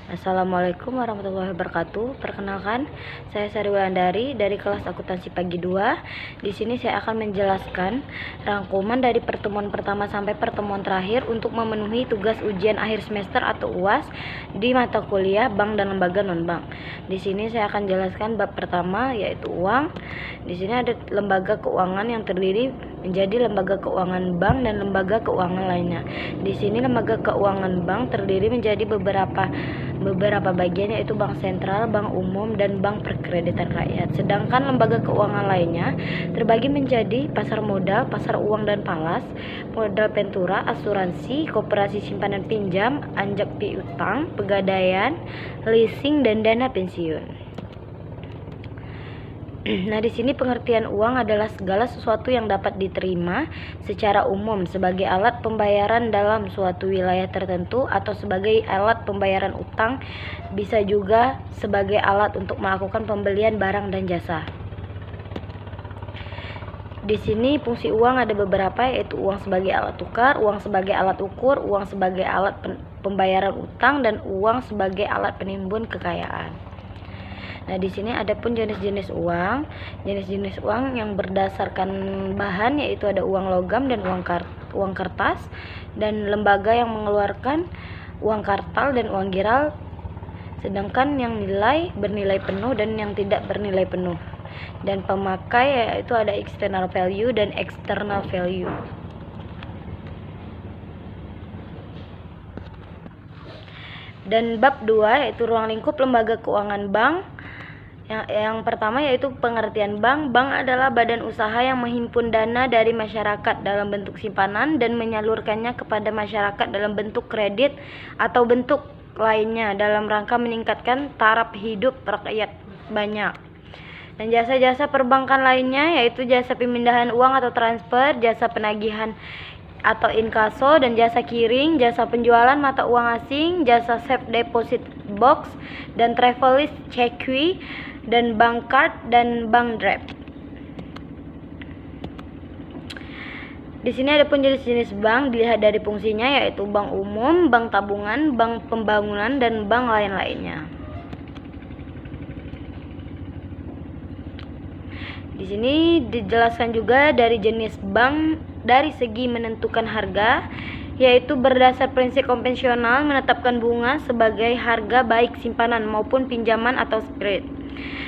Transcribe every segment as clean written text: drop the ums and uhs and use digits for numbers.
Assalamualaikum warahmatullahi wabarakatuh. Perkenalkan, saya Sari Wulandari dari kelas akuntansi pagi 2. Di sini saya akan menjelaskan rangkuman dari pertemuan pertama sampai pertemuan terakhir untuk memenuhi tugas ujian akhir semester atau UAS di mata kuliah bank dan lembaga non-bank. Di sini saya akan jelaskan bab pertama, yaitu uang. Di sini ada lembaga keuangan yang terdiri menjadi lembaga keuangan bank dan lembaga keuangan lainnya. Di sini lembaga keuangan bank terdiri menjadi beberapa bagian, yaitu bank sentral, bank umum, dan bank perkreditan rakyat. Sedangkan lembaga keuangan lainnya terbagi menjadi pasar modal, pasar uang dan falas, modal ventura, asuransi, koperasi simpanan pinjam, anjak piutang, pegadaian, leasing, dan dana pensiun. Nah, di sini pengertian uang adalah segala sesuatu yang dapat diterima secara umum sebagai alat pembayaran dalam suatu wilayah tertentu atau sebagai alat pembayaran utang, bisa juga sebagai alat untuk melakukan pembelian barang dan jasa. Di sini fungsi uang ada beberapa, yaitu uang sebagai alat tukar, uang sebagai alat ukur, uang sebagai alat pembayaran utang, dan uang sebagai alat penimbun kekayaan. Nah, di sini ada pun jenis-jenis uang. Jenis-jenis uang yang berdasarkan bahan, yaitu ada uang logam dan uang kertas, dan lembaga yang mengeluarkan uang kartal dan uang giral, sedangkan yang bernilai penuh dan yang tidak bernilai penuh. Dan pemakai, yaitu ada external value dan external value. Dan bab 2, yaitu ruang lingkup lembaga keuangan bank. Yang pertama yaitu pengertian bank. Bank adalah badan usaha yang menghimpun dana dari masyarakat dalam bentuk simpanan dan menyalurkannya kepada masyarakat dalam bentuk kredit atau bentuk lainnya dalam rangka meningkatkan taraf hidup rakyat banyak. Dan jasa-jasa perbankan lainnya yaitu jasa pemindahan uang atau transfer, jasa penagihan atau inkaso, dan jasa kiring, jasa penjualan mata uang asing, jasa safe deposit box, dan travelis cheque, dan bank card, dan bank draft. Di sini ada pun jenis-jenis bank dilihat dari fungsinya, yaitu bank umum, bank tabungan, bank pembangunan, dan bank lain-lainnya. Di sini dijelaskan juga dari jenis bank dari segi menentukan harga, yaitu berdasar prinsip konvensional menetapkan bunga sebagai harga baik simpanan maupun pinjaman atau spread.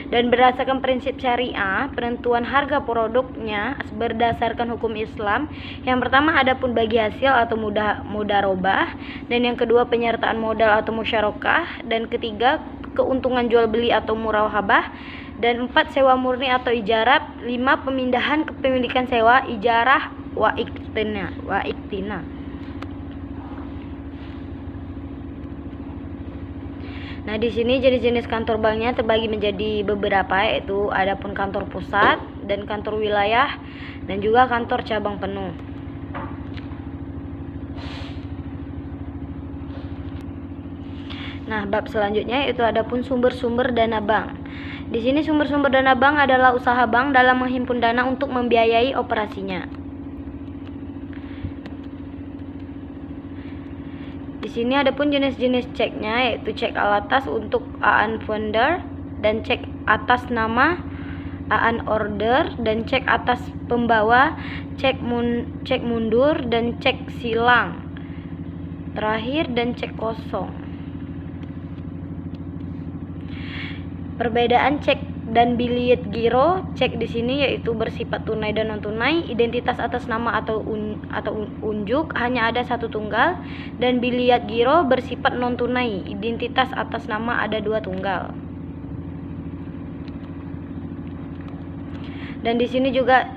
Dan berdasarkan prinsip syariah, penentuan harga produknya berdasarkan hukum Islam. Yang pertama adapun bagi hasil atau mudarobah, dan yang kedua penyertaan modal atau musyarakah, dan ketiga keuntungan jual beli atau murahabah, dan 4 sewa murni atau ijarah, 5 pemindahan kepemilikan sewa, ijarah, wa iktina. Nah, di sini jenis-jenis kantor banknya terbagi menjadi beberapa, yaitu adapun kantor pusat dan kantor wilayah dan juga kantor cabang penuh. Nah, bab selanjutnya yaitu adapun sumber-sumber dana bank. Di sini sumber-sumber dana bank adalah usaha bank dalam menghimpun dana untuk membiayai operasinya. Di sini ada pun jenis-jenis ceknya, yaitu cek alatas untuk aan founder, dan cek atas nama aan order, dan cek atas pembawa, cek mundur, dan cek silang terakhir, dan cek kosong. Perbedaan cek dan biliet giro. Cek di sini yaitu bersifat tunai dan non tunai. Identitas atas nama atau unjuk hanya ada satu tunggal, dan biliet giro bersifat non tunai. Identitas atas nama ada 2 tunggal. Dan di sini juga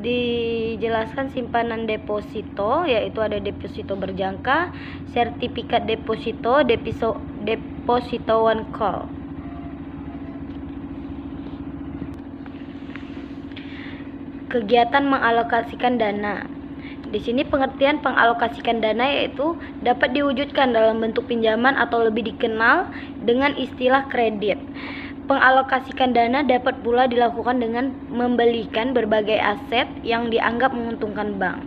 dijelaskan simpanan deposito, yaitu ada deposito berjangka, sertifikat deposito, deposito one call. Kegiatan mengalokasikan dana. Di sini pengertian pengalokasikan dana yaitu dapat diwujudkan dalam bentuk pinjaman atau lebih dikenal dengan istilah kredit. Pengalokasikan dana dapat pula dilakukan dengan membelikan berbagai aset yang dianggap menguntungkan bank.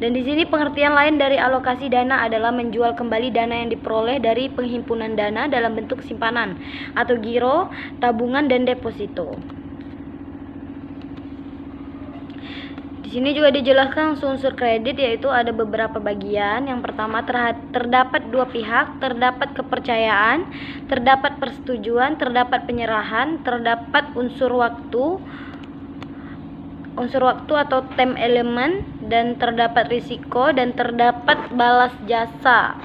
Dan di sini pengertian lain dari alokasi dana adalah menjual kembali dana yang diperoleh dari penghimpunan dana dalam bentuk simpanan atau giro, tabungan, dan deposito. Di sini juga dijelaskan unsur kredit, yaitu ada beberapa bagian. Yang pertama, terdapat dua pihak, terdapat kepercayaan, terdapat persetujuan, terdapat penyerahan, terdapat unsur waktu atau time element, dan terdapat risiko, dan terdapat balas jasa.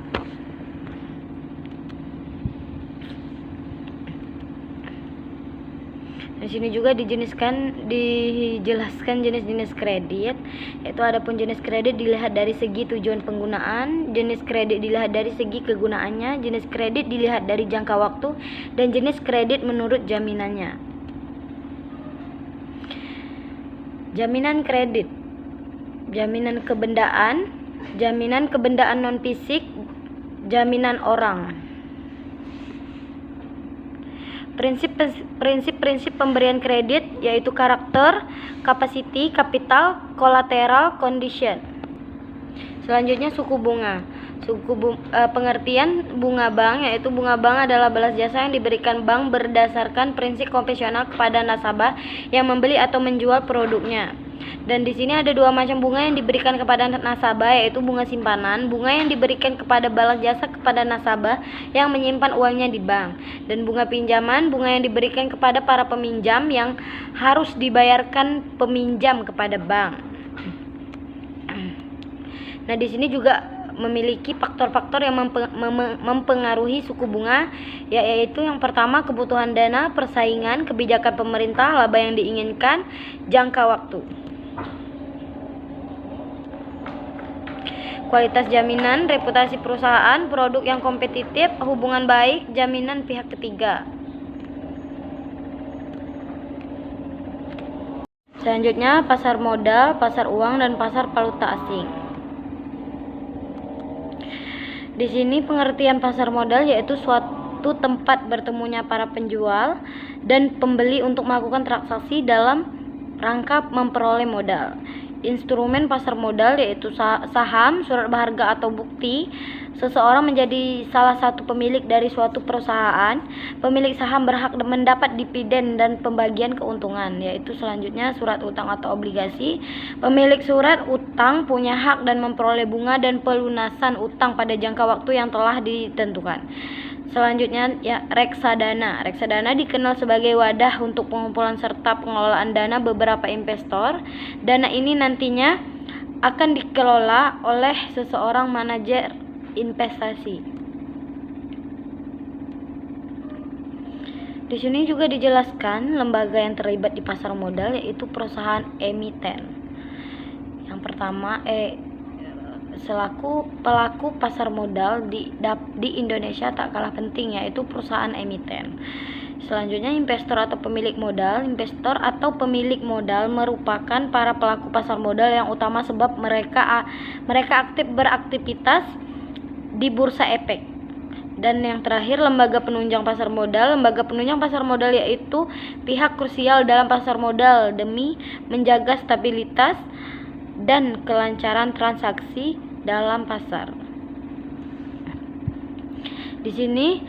Di sini juga dijelaskan jenis-jenis kredit, yaitu adapun jenis kredit dilihat dari segi tujuan penggunaan, jenis kredit dilihat dari segi kegunaannya, jenis kredit dilihat dari jangka waktu, dan jenis kredit menurut jaminannya. Jaminan kredit, jaminan kebendaan non-fisik, jaminan orang. Prinsip-prinsip pemberian kredit yaitu karakter, capacity, kapital, collateral, condition. Selanjutnya suku bunga. Pengertian bunga bank, yaitu bunga bank adalah balas jasa yang diberikan bank berdasarkan prinsip konvensional kepada nasabah yang membeli atau menjual produknya. Dan di sini ada dua macam bunga yang diberikan kepada nasabah, yaitu bunga simpanan, bunga yang diberikan kepada balas jasa kepada nasabah yang menyimpan uangnya di bank, dan bunga pinjaman, bunga yang diberikan kepada para peminjam yang harus dibayarkan peminjam kepada bank. Nah, di sini juga memiliki faktor-faktor yang mempengaruhi suku bunga, yaitu yang pertama kebutuhan dana, persaingan, kebijakan pemerintah, laba yang diinginkan, jangka waktu. Kualitas jaminan, reputasi perusahaan, produk yang kompetitif, hubungan baik, jaminan pihak ketiga. Selanjutnya, pasar modal, pasar uang, dan pasar valuta asing. Di sini pengertian pasar modal yaitu suatu tempat bertemunya para penjual dan pembeli untuk melakukan transaksi dalam rangka memperoleh modal. Instrumen pasar modal yaitu saham, surat berharga atau bukti. Seseorang menjadi salah satu pemilik dari suatu perusahaan. Pemilik saham berhak mendapat dividen dan pembagian keuntungan, yaitu selanjutnya surat utang atau obligasi. Pemilik surat utang punya hak dan memperoleh bunga dan pelunasan utang pada jangka waktu yang telah ditentukan. Selanjutnya ya, reksadana. Reksadana dikenal sebagai wadah untuk pengumpulan serta pengelolaan dana beberapa investor. Dana ini nantinya akan dikelola oleh seseorang manajer investasi. Di sini juga dijelaskan lembaga yang terlibat di pasar modal, yaitu perusahaan emiten. Yang pertama, selaku pelaku pasar modal di Indonesia tak kalah penting, yaitu perusahaan emiten. Selanjutnya, investor atau pemilik modal. Investor atau pemilik modal merupakan para pelaku pasar modal yang utama sebab mereka aktif beraktivitas di bursa efek. Dan yang terakhir, lembaga penunjang pasar modal. Lembaga penunjang pasar modal yaitu pihak krusial dalam pasar modal demi menjaga stabilitas dan kelancaran transaksi dalam pasar. Di sini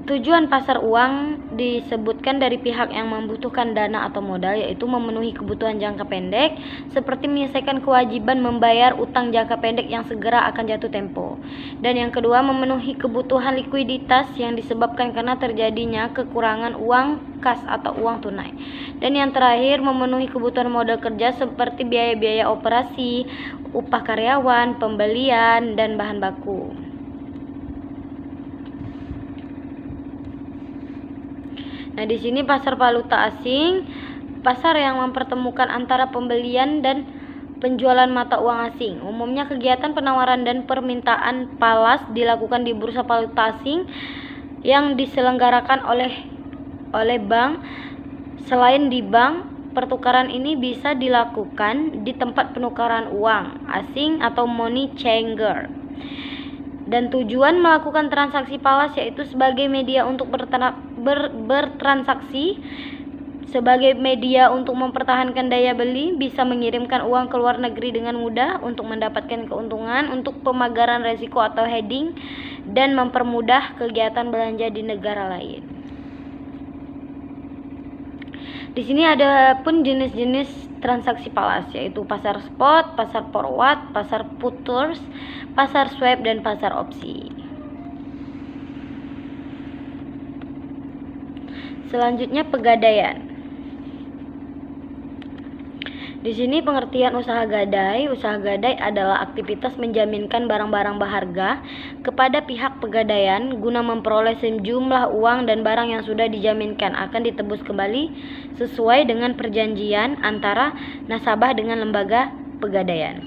tujuan pasar uang disebutkan dari pihak yang membutuhkan dana atau modal, yaitu memenuhi kebutuhan jangka pendek seperti menyelesaikan kewajiban membayar utang jangka pendek yang segera akan jatuh tempo. Dan yang kedua, memenuhi kebutuhan likuiditas yang disebabkan karena terjadinya kekurangan uang kas atau uang tunai. Dan yang terakhir, memenuhi kebutuhan modal kerja seperti biaya-biaya operasi, upah karyawan, pembelian, dan bahan baku. Nah, di sini pasar valuta asing, pasar yang mempertemukan antara pembelian dan penjualan mata uang asing. Umumnya kegiatan penawaran dan permintaan falas dilakukan di bursa valuta asing yang diselenggarakan oleh bank. Selain di bank, pertukaran ini bisa dilakukan di tempat penukaran uang asing atau money changer. Dan tujuan melakukan transaksi falas yaitu sebagai media untuk bertransaksi, sebagai media untuk mempertahankan daya beli, bisa mengirimkan uang ke luar negeri dengan mudah untuk mendapatkan keuntungan, untuk pemagaran resiko atau hedging, dan mempermudah kegiatan belanja di negara lain. Di sini ada pun jenis-jenis transaksi falas, yaitu pasar spot, pasar forward, pasar futures, pasar swap, dan pasar opsi. Selanjutnya pegadaian. Di sini pengertian usaha gadai. Usaha gadai adalah aktivitas menjaminkan barang-barang berharga kepada pihak pegadaian guna memperoleh sejumlah uang dan barang yang sudah dijaminkan akan ditebus kembali sesuai dengan perjanjian antara nasabah dengan lembaga pegadaian.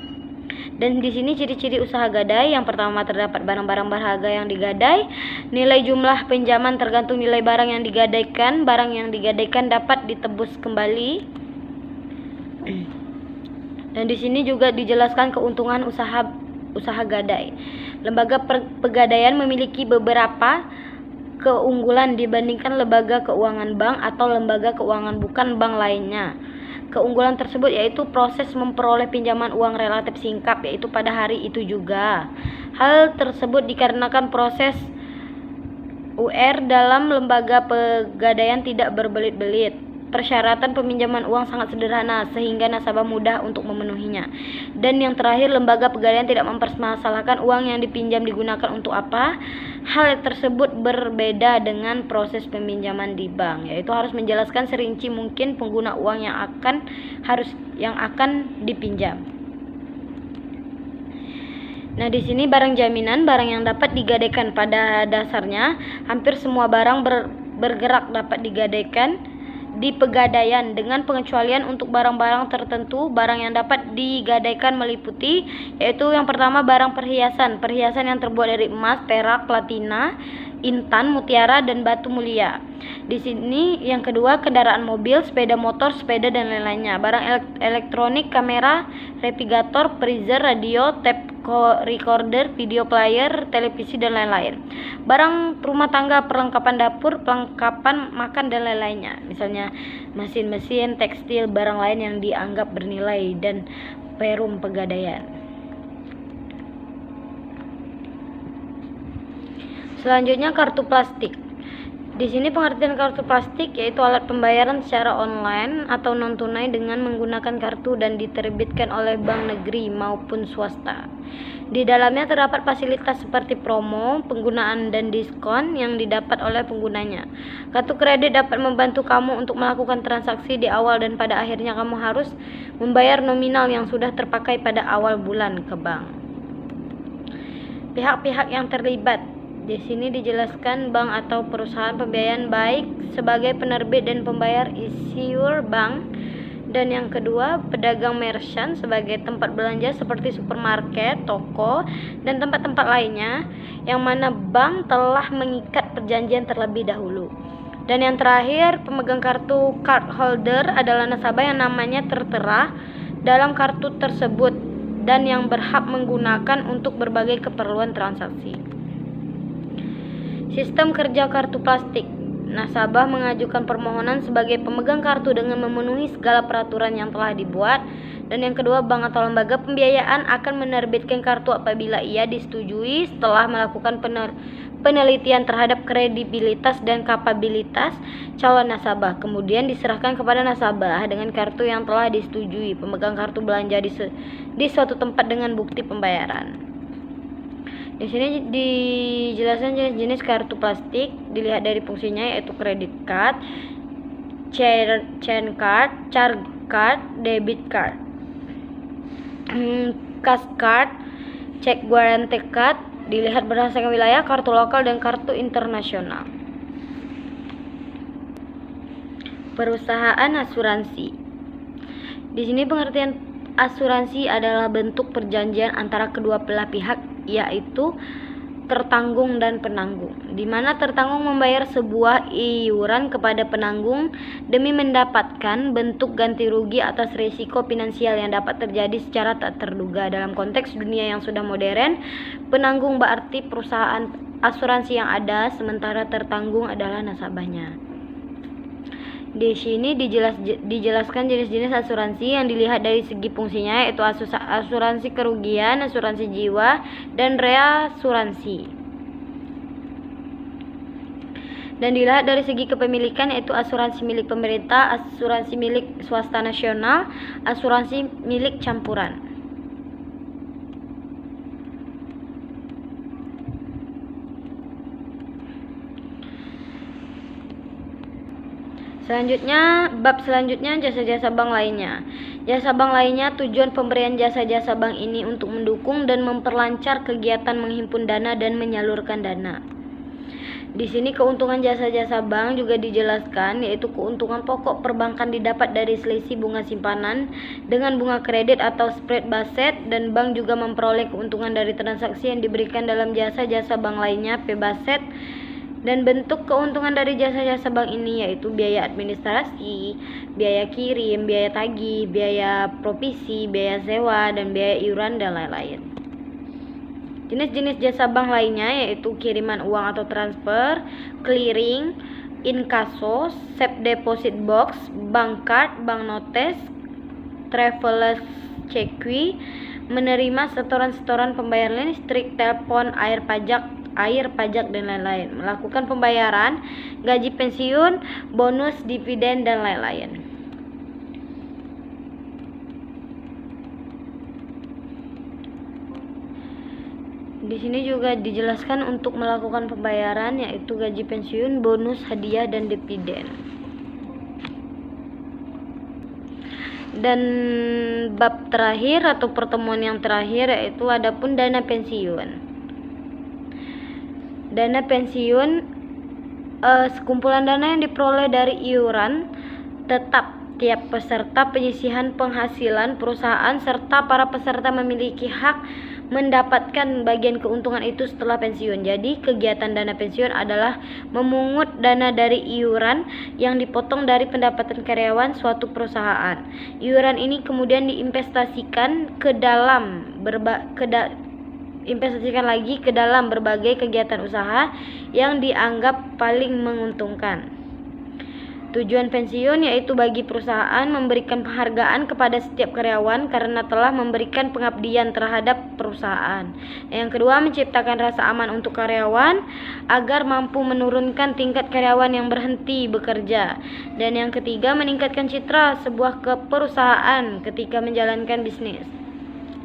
Dan di sini ciri-ciri usaha gadai. Yang pertama, terdapat barang-barang berharga yang digadai. Nilai jumlah pinjaman tergantung nilai barang yang digadaikan. Barang yang digadaikan dapat ditebus kembali. Dan di sini juga dijelaskan keuntungan usaha gadai. Lembaga pegadaian memiliki beberapa keunggulan dibandingkan lembaga keuangan bank atau lembaga keuangan bukan bank lainnya. Keunggulan tersebut yaitu proses memperoleh pinjaman uang relatif singkat, yaitu pada hari itu juga. Hal tersebut dikarenakan proses UR dalam lembaga pegadaian tidak berbelit-belit. Persyaratan peminjaman uang sangat sederhana sehingga nasabah mudah untuk memenuhinya. Dan yang terakhir, lembaga pegadaian tidak mempermasalahkan uang yang dipinjam digunakan untuk apa. Hal tersebut berbeda dengan proses peminjaman di bank, yaitu harus menjelaskan serinci mungkin pengguna uang yang akan dipinjam. Nah, di sini barang jaminan, barang yang dapat digadaikan. Pada dasarnya hampir semua barang bergerak dapat digadaikan di pegadaian dengan pengecualian untuk barang-barang tertentu. Barang yang dapat digadaikan meliputi, yaitu yang pertama barang perhiasan yang terbuat dari emas, perak, platina, intan, mutiara, dan batu mulia. Di sini yang kedua kendaraan mobil, sepeda motor, sepeda, dan lain-lainnya. Barang elektronik, kamera, navigator, freezer, radio, tape recorder, video player, televisi, dan lain-lain. Barang rumah tangga, perlengkapan dapur, perlengkapan makan, dan lain-lainnya. Misalnya mesin-mesin, tekstil, barang lain yang dianggap bernilai, dan perum pegadaian. Selanjutnya kartu plastik. Di sini pengertian kartu plastik yaitu alat pembayaran secara online atau non tunai dengan menggunakan kartu dan diterbitkan oleh bank negeri maupun swasta. Di dalamnya terdapat fasilitas seperti promo, penggunaan, dan diskon yang didapat oleh penggunanya. Kartu kredit dapat membantu kamu untuk melakukan transaksi di awal dan pada akhirnya kamu harus membayar nominal yang sudah terpakai pada awal bulan ke bank. Pihak-pihak yang terlibat. Di sini dijelaskan bank atau perusahaan pembiayaan baik sebagai penerbit dan pembayar issuer bank. Dan yang kedua, pedagang merchant sebagai tempat belanja seperti supermarket, toko, dan tempat-tempat lainnya yang mana bank telah mengikat perjanjian terlebih dahulu. Dan yang terakhir, pemegang kartu card holder adalah nasabah yang namanya tertera dalam kartu tersebut dan yang berhak menggunakan untuk berbagai keperluan transaksi. Sistem kerja kartu plastik. Nasabah mengajukan permohonan sebagai pemegang kartu dengan memenuhi segala peraturan yang telah dibuat. Dan yang kedua, bank atau lembaga pembiayaan akan menerbitkan kartu apabila ia disetujui setelah melakukan penelitian terhadap kredibilitas dan kapabilitas calon nasabah. Kemudian diserahkan kepada nasabah dengan kartu yang telah disetujui pemegang kartu belanja di suatu tempat dengan bukti pembayaran. Di sini dijelaskan jenis-jenis kartu plastik, dilihat dari fungsinya yaitu credit card, chain card, charge card, debit card, cash card, check guarantee card, dilihat berdasarkan wilayah, kartu lokal, dan kartu internasional. Perusahaan asuransi. Di sini pengertian asuransi adalah bentuk perjanjian antara kedua belah pihak, yaitu tertanggung dan penanggung, di mana tertanggung membayar sebuah iuran kepada penanggung demi mendapatkan bentuk ganti rugi atas risiko finansial yang dapat terjadi secara tak terduga. Dalam konteks dunia yang sudah modern, penanggung berarti perusahaan asuransi yang ada, sementara tertanggung adalah nasabahnya. Di sini dijelaskan jenis-jenis asuransi yang dilihat dari segi fungsinya, yaitu asuransi kerugian, asuransi jiwa, dan reasuransi. Dan dilihat dari segi kepemilikan, yaitu asuransi milik pemerintah, asuransi milik swasta nasional, asuransi milik campuran. Selanjutnya, bab selanjutnya jasa-jasa bank lainnya. Jasa bank lainnya, tujuan pemberian jasa-jasa bank ini untuk mendukung dan memperlancar kegiatan menghimpun dana dan menyalurkan dana. Di sini keuntungan jasa-jasa bank juga dijelaskan, yaitu keuntungan pokok perbankan didapat dari selisih bunga simpanan dengan bunga kredit atau spread based, dan bank juga memperoleh keuntungan dari transaksi yang diberikan dalam jasa-jasa bank lainnya (P-based). Dan bentuk keuntungan dari jasa-jasa bank ini yaitu biaya administrasi, biaya kirim, biaya tagih, biaya provisi, biaya sewa, dan biaya iuran dan lain-lain. Jenis-jenis jasa bank lainnya yaitu kiriman uang atau transfer, clearing, inkasso, safe deposit box, bank card, bank notes, traveler's cheque, menerima setoran-setoran pembayaran listrik, telepon, air pajak dan lain-lain, melakukan pembayaran gaji pensiun, bonus, dividen dan lain-lain. Di sini juga dijelaskan untuk melakukan pembayaran, yaitu gaji pensiun, bonus, hadiah dan dividen. Dan bab terakhir atau pertemuan yang terakhir yaitu adapun dana pensiun. Dana pensiun, sekumpulan dana yang diperoleh dari iuran tetap tiap peserta, penyisihan penghasilan perusahaan, serta para peserta memiliki hak mendapatkan bagian keuntungan itu setelah pensiun. Jadi kegiatan dana pensiun adalah memungut dana dari iuran yang dipotong dari pendapatan karyawan suatu perusahaan. Iuran ini kemudian diinvestasikan ke dalam berbagai kegiatan usaha yang dianggap paling menguntungkan. Tujuan pensiun yaitu bagi perusahaan memberikan penghargaan kepada setiap karyawan karena telah memberikan pengabdian terhadap perusahaan. Yang kedua, menciptakan rasa aman untuk karyawan agar mampu menurunkan tingkat karyawan yang berhenti bekerja. Dan yang ketiga, meningkatkan citra sebuah perusahaan ketika menjalankan bisnis.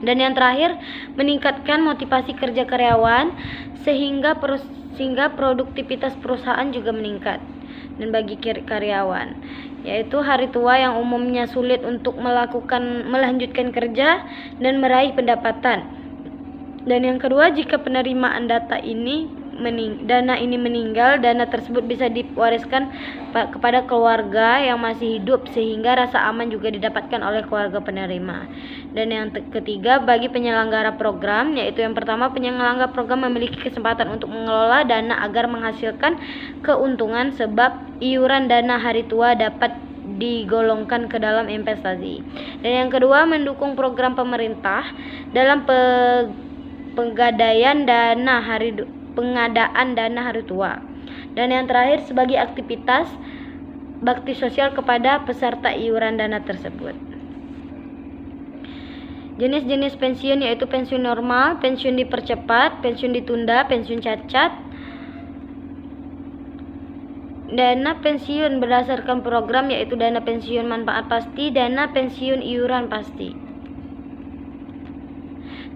Dan yang terakhir, meningkatkan motivasi kerja karyawan sehingga produktivitas perusahaan juga meningkat. Dan bagi karyawan, yaitu hari tua yang umumnya sulit untuk melanjutkan kerja dan meraih pendapatan. Dan yang kedua, jika penerimaan dana ini meninggal, dana tersebut bisa diwariskan kepada keluarga yang masih hidup sehingga rasa aman juga didapatkan oleh keluarga penerima. Dan yang ketiga, bagi penyelenggara program, yaitu yang pertama, penyelenggara program memiliki kesempatan untuk mengelola dana agar menghasilkan keuntungan sebab iuran dana hari tua dapat digolongkan ke dalam investasi. Dan yang kedua, mendukung program pemerintah dalam pengadaan dana hari tua. Dan yang terakhir, sebagai aktivitas bakti sosial kepada peserta iuran dana tersebut. Jenis-jenis pensiun yaitu pensiun normal, pensiun dipercepat, pensiun ditunda, pensiun cacat. Dana pensiun berdasarkan program yaitu dana pensiun manfaat pasti, dana pensiun iuran pasti.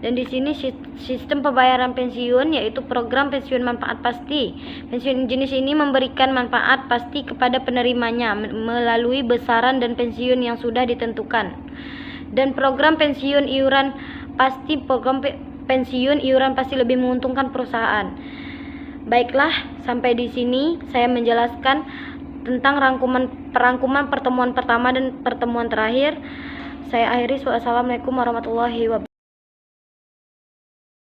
Dan di sini sistem pembayaran pensiun yaitu program pensiun manfaat pasti. Pensiun jenis ini memberikan manfaat pasti kepada penerimanya melalui besaran dan pensiun yang sudah ditentukan. Dan program pensiun iuran pasti lebih menguntungkan perusahaan. Baiklah, sampai di sini saya menjelaskan tentang perangkuman pertemuan pertama dan pertemuan terakhir. Saya akhiri. Wassalamualaikum warahmatullahi wabarakatuh.